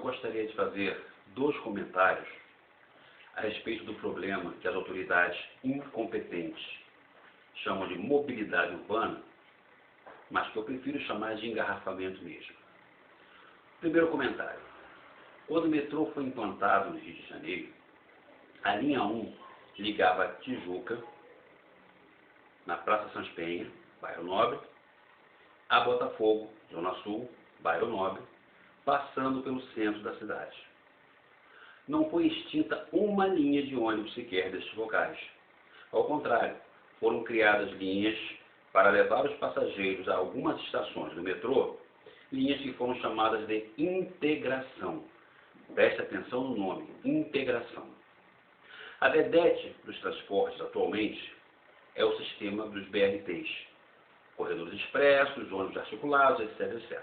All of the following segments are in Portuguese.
gostaria de fazer 2 comentários a respeito do problema que as autoridades incompetentes chamam de mobilidade urbana, mas que eu prefiro chamar de engarrafamento mesmo. Primeiro comentário. Quando o metrô foi implantado no Rio de Janeiro, a linha 1 ligava a Tijuca, na Praça Sans Penha, bairro Nobre, a Botafogo, Zona Sul, bairro Nobre, passando pelo centro da cidade. Não foi extinta uma linha de ônibus sequer destes locais. Ao contrário, foram criadas linhas para levar os passageiros a algumas estações do metrô, linhas que foram chamadas de integração. Preste atenção no nome, integração. A vedete dos transportes atualmente é o sistema dos BRTs, corredores expressos, ônibus articulados, etc, etc.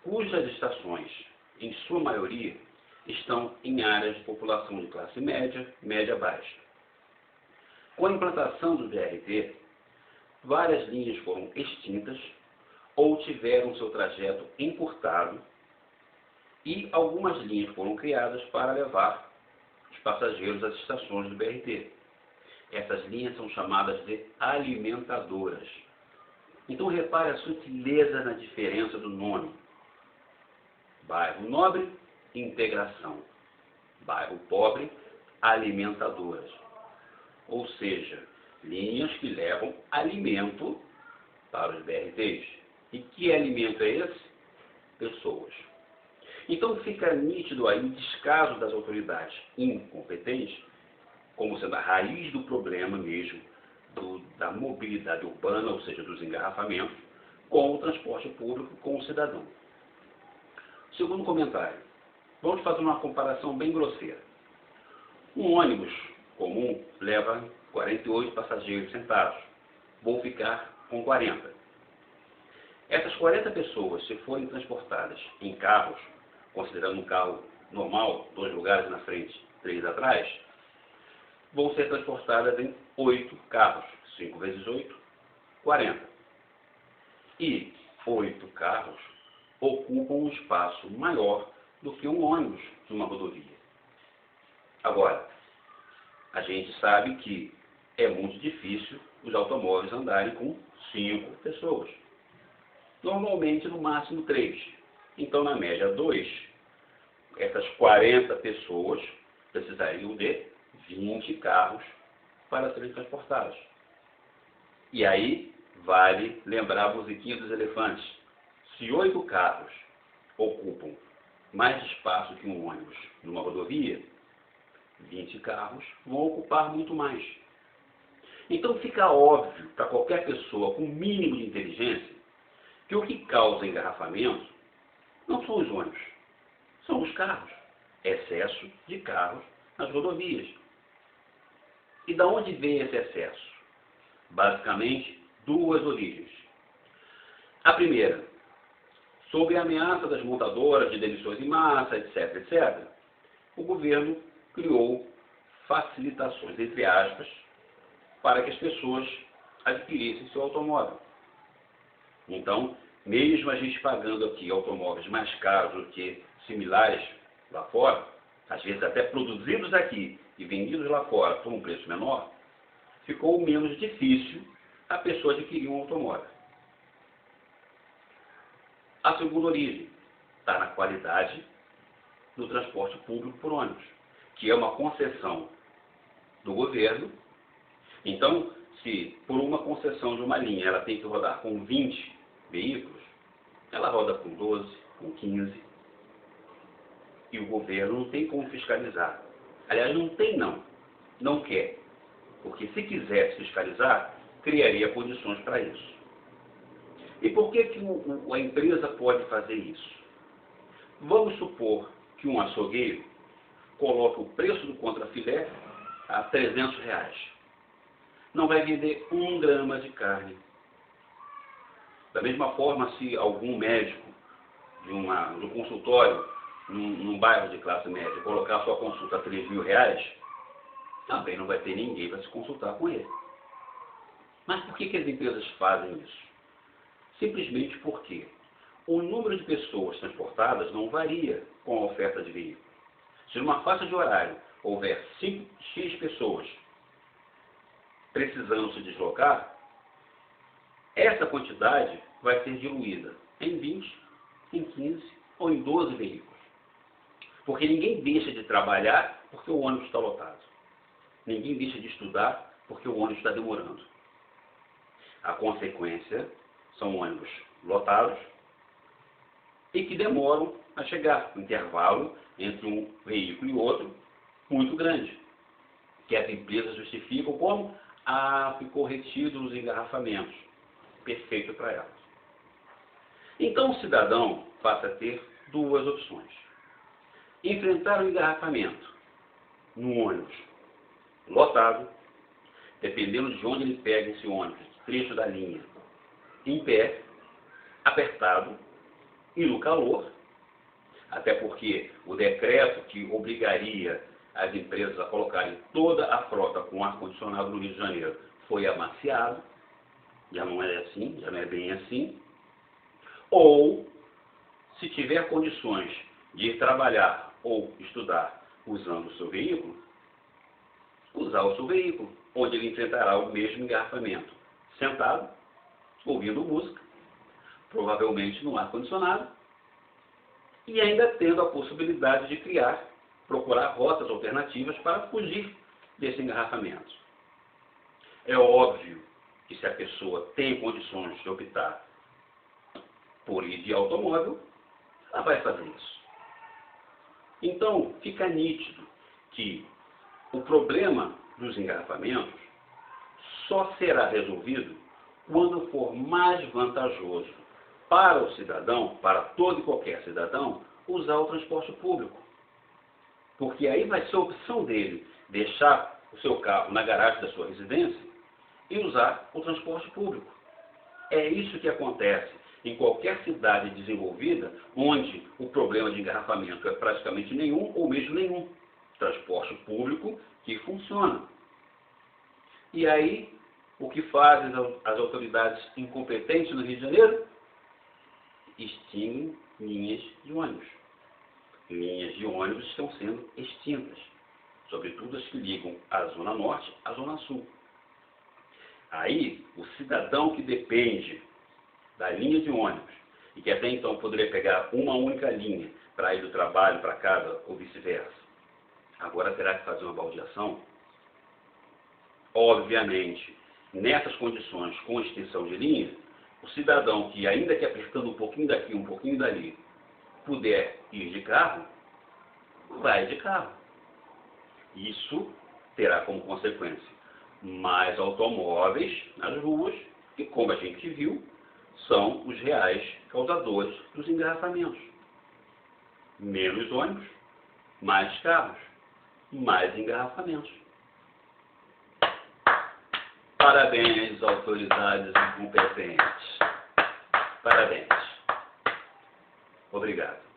Cujas estações, em sua maioria, estão em áreas de população de classe média, média-baixa. Com a implantação do BRT, várias linhas foram extintas ou tiveram seu trajeto encurtado e algumas linhas foram criadas para levar os passageiros às estações do BRT. Essas linhas são chamadas de alimentadoras. Então repare a sutileza na diferença do nome. Bairro Nobre, integração. Bairro Pobre, alimentadoras. Ou seja, linhas que levam alimento para os BRTs. E que alimento é esse? Pessoas. Então fica nítido aí o descaso das autoridades incompetentes, como sendo a raiz do problema mesmo da mobilidade urbana, ou seja, dos engarrafamentos, com o transporte público, com o cidadão. Segundo comentário, vamos fazer uma comparação bem grosseira. Um ônibus comum leva 48 passageiros sentados. Vou ficar com 40. Essas 40 pessoas, se forem transportadas em carros, considerando um carro normal, 2 lugares na frente, 3 atrás, vão ser transportadas em 8 carros. 5 vezes 8, 40. E 8 carros ocupam um espaço maior do que um ônibus numa rodovia. Agora, a gente sabe que é muito difícil os automóveis andarem com 5 pessoas. Normalmente, no máximo 3. Então, na média 2, essas 40 pessoas precisariam de 20 carros para serem transportados. E aí, vale lembrar a musiquinha dos elefantes. Se 8 carros ocupam mais espaço que um ônibus numa rodovia, 20 carros vão ocupar muito mais. Então fica óbvio para qualquer pessoa com o mínimo de inteligência que o que causa engarrafamento não são os ônibus, são os carros. Excesso de carros nas rodovias. E da onde vem esse excesso? Basicamente, 2 origens. A primeira, sob a ameaça das montadoras de demissões em massa, etc, etc, o governo criou facilitações, entre aspas, para que as pessoas adquirissem seu automóvel. Então, mesmo a gente pagando aqui automóveis mais caros do que similares lá fora, às vezes até produzidos aqui e vendidos lá fora por um preço menor, ficou menos difícil a pessoa adquirir um automóvel. A segunda origem está na qualidade do transporte público por ônibus, que é uma concessão do governo. Então, se por uma concessão de uma linha ela tem que rodar com 20 veículos, ela roda com 12, com 15, e o governo não tem como fiscalizar. Aliás, não tem não quer, porque se quisesse fiscalizar, criaria condições para isso. E por que a empresa pode fazer isso? Vamos supor que um açougueiro coloca o preço do contrafilé a R$300. Não vai vender 1 grama de carne. Da mesma forma, se algum médico de um consultório num bairro de classe média colocar sua consulta a R$3.000, também não vai ter ninguém para se consultar com ele. Mas por que as empresas fazem isso? Simplesmente porque O número de pessoas transportadas não varia com a oferta de veículos. Se numa faixa de horário houver 5x pessoas precisando se deslocar, essa quantidade vai ser diluída em 20, em 15 ou em 12 veículos. Porque ninguém deixa de trabalhar porque o ônibus está lotado. Ninguém deixa de estudar porque o ônibus está demorando. A consequência são ônibus lotados e que demoram a chegar. Um intervalo entre um veículo e outro muito grande. Que as empresas justificam como ficou retido os engarrafamentos. Perfeito para elas. Então o cidadão passa a ter duas opções. Enfrentar o engarrafamento no ônibus lotado, dependendo de onde ele pega esse ônibus, trecho da linha, em pé, apertado e no calor, até porque o decreto que obrigaria as empresas a colocarem toda a frota com ar-condicionado no Rio de Janeiro foi amaciado, já não é assim, já não é bem assim. Ou, se tiver condições de ir trabalhar ou estudar usando o seu veículo, usar o seu veículo, onde ele enfrentará o mesmo engarrafamento, sentado, ouvindo música, provavelmente no ar-condicionado, e ainda tendo a possibilidade de procurar rotas alternativas para fugir desse engarrafamento. É óbvio que se a pessoa tem condições de optar por ir de automóvel, ela vai fazer isso. Então, fica nítido que o problema dos engarrafamentos só será resolvido quando for mais vantajoso para o cidadão, para todo e qualquer cidadão, usar o transporte público. Porque aí vai ser a opção dele deixar o seu carro na garagem da sua residência e usar o transporte público. É isso que acontece em qualquer cidade desenvolvida, onde o problema de engarrafamento é praticamente nenhum ou mesmo nenhum. Transporte público que funciona. E aí, o que fazem as autoridades incompetentes no Rio de Janeiro? Extinguem linhas de ônibus. Linhas de ônibus estão sendo extintas, sobretudo as que ligam a Zona Norte à Zona Sul. Aí, o cidadão que depende da linha de ônibus e que até então poderia pegar uma única linha para ir do trabalho para casa ou vice-versa, agora terá que fazer uma baldeação. Obviamente, nessas condições com extensão de linha, o cidadão que, ainda que apertando um pouquinho daqui, um pouquinho dali, puder ir de carro, vai de carro. Isso terá como consequência mais automóveis nas ruas, que, como a gente viu, são os reais causadores dos engarrafamentos. Menos ônibus, mais carros, mais engarrafamentos. Parabéns, autoridades incompetentes. Parabéns. Obrigado.